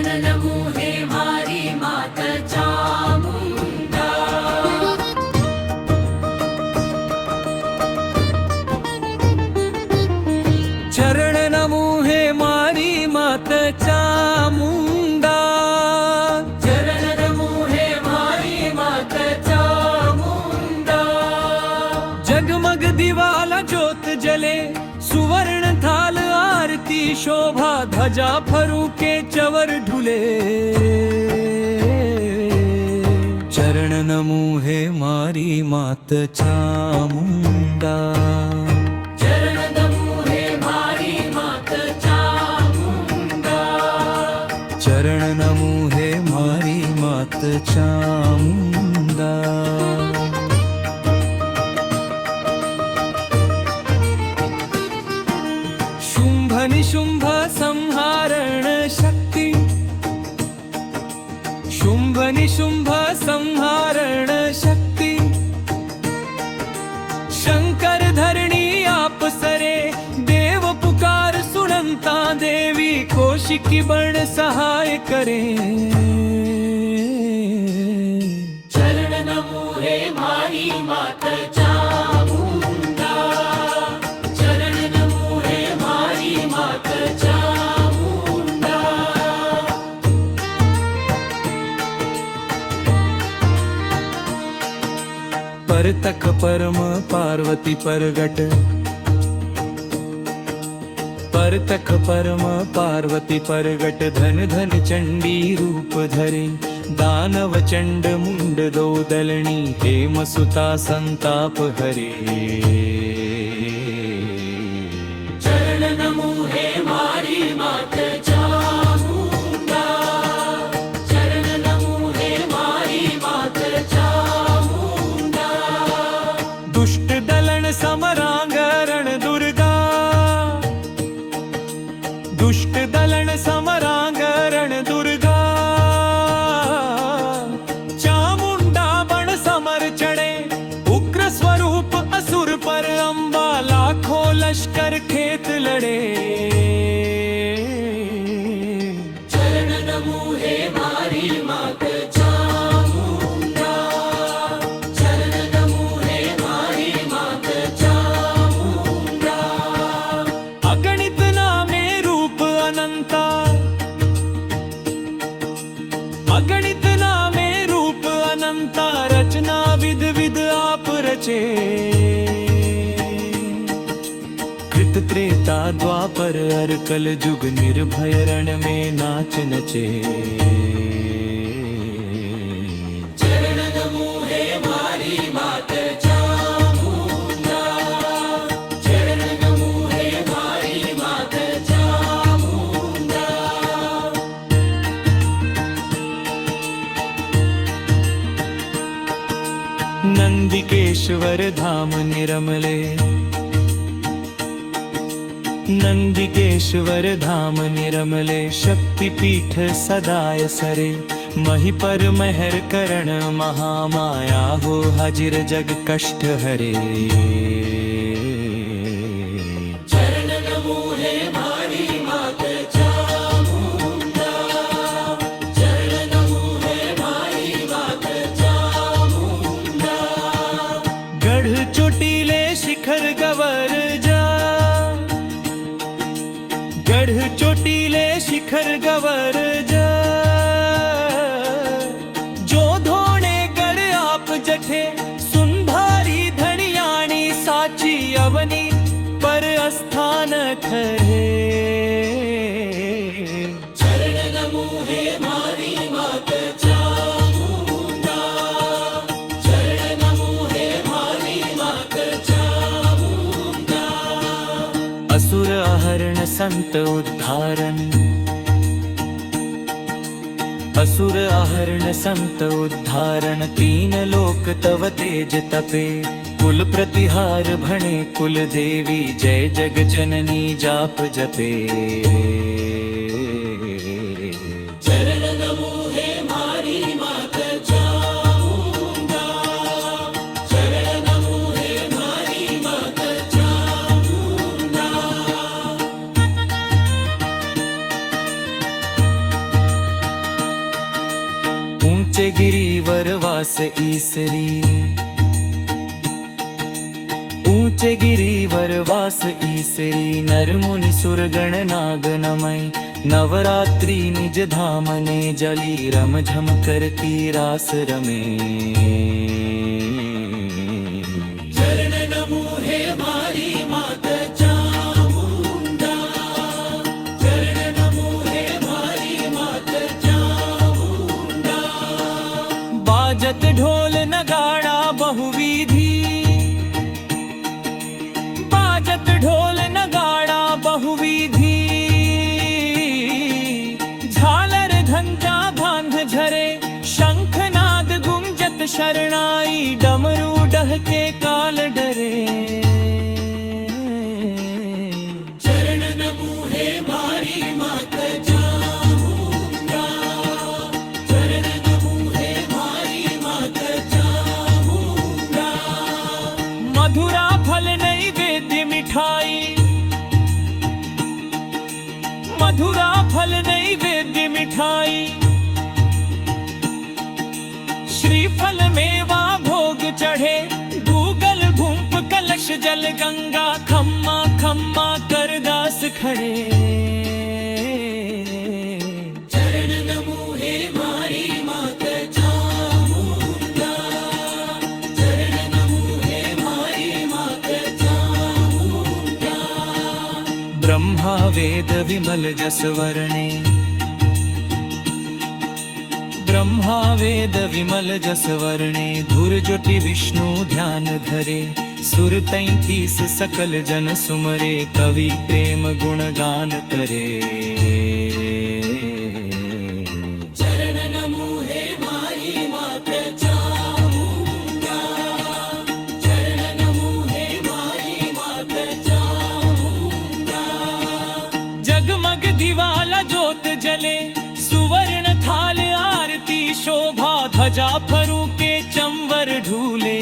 चरण नमो हे मारी मात चामुंडा। चरण नमो हे मारी मात चामुंडा। चरण नमो हे मारी मात चामुंडा। जगमग दिवाला ज्योत जले, सुवर्ण थाल आरती शोभा, ध्वजा फरूके चवर ढुले। चरण नमो हे मारी मात चामुंडा। चरण नमो हे मारी मात चामुंडा। चरण नमो हे मारी मात चामुंडा। शुंभ निशुंभ संहारण शक्ति, शुंभ निशुंभ संहारण शक्ति। शंकर धरणी आप सरे, देव पुकार सुनंता देवी, कौशिकी बण सहाय करे। चरण नमो हे मारी मात चामुंडा। चरण नमो हे मारी मात चामुंडा। परतक परम पार्वती परगट, परतक परम पार्वती परगट। धन धन चंडी रूप धरे, दानव चंड मुंड दो दलनी, हेम सुता संताप हरे। चरण नमो हे मारी मात चामुंडा। चरण नमो हे मारी मात चामुंडा। दुष्ट दलन समरांगरण दुर्गा, दुष्ट दलन समरांगरण दुर्गा। चामुंडा बण समर चढ़े, उग्र स्वरूप असुर पर अंबा, लाखों लश्कर खेत लड़े। चरण नमो हे मारी मात चामुंडा। चरण नमो हे मारी मात चामुंडा। अगणित नामे रूप अनंता, अगणित नामे रूप अनंता, रचना विध विध आप रचे। कृत त्रेता द्वापर अर कल जुग, निर्भय रण में नाच नचे। चरण नमो हे मारी मात चामुंडा। चरण नमो हे मारी मात चामुंडा। नंदिकेश्वर धाम निरमले, नंदिकेश्वर धाम निरमले, शक्तिपीठ सदाय सरे। महिपर महर करण महामाया हो, हाजिर जग कष्ट हरे। चरण नमो हे मारी मात चामुंडा। चरण नमो हे मारी मात चामुंडा। गढ़ चोटीले शिखर गवर जा, गढ़ चोटीले शिखर गवर जा। जो धोणे गढ़ आप जठे, सुंधारी धनियाणी साची अवनी पर अस्थान खरे। चरण नमो हे मारी मात चामुंडा। चरण नमो हे मारी मात चामुंडा। असुर आहरण संत उद्धारण, असुर आहरण संत उद्धारण। तीन लोक तव तेज तपे, कुल प्रतिहार भणे कुल देवी। जय जग जननी जाप जपे। चरण नमो हे मारी मात चामुंडा। चरण नमो हे मारी मात चामुंडा। ऊंचे गिरिवर वास ईसरी ऊंचे गिरिवर वास ईसरी नर मुनि सुरगण नाग नमय नवरात्रि निज धाम ने जली रम झम करती रास रमे चरण नमो हे मारी मात चामुंडा चरण नमो हे मारी मात चामुंडा बाजत ढोल नगाड़ा बहुविधि बाजत ढोल नगाड़ा बहुविधि झालर घंटा भांध झरे शंखनाद गुंजत शरणाई डमरू डहके काल डरे चरण नमो हे मारी मात चामुंडा चरण नमो हे मारी मात चामुंडा मधुरा फल नैवेद्य मिठाई मधुरा फल नैवेद्य मिठाई श्रीफल मेवा भोग चढ़े गूगल भूप कलश जल गंगा खम्मा खम्मा कर दास खड़े चरण नमो हे मारी मात चामुंडा चरण नमो हे मारी मात चामुंडा ब्रह्मा वेद विमल जस वर्णे ब्रह्मा वेद विमल जस वर्णे धुर ज्योति विष्णु ध्यान धरे सुर 33 सकल जन सुमरे कवि प्रेम गुण गान करे चरण नमो हे मारी मात चामुंडा चरण नमो हे मारी मात चामुंडा जगमग दिवाला ज्योत जले सुवर्ण थाल आरती शोभा ध्वजा फरू के चंवर ढूले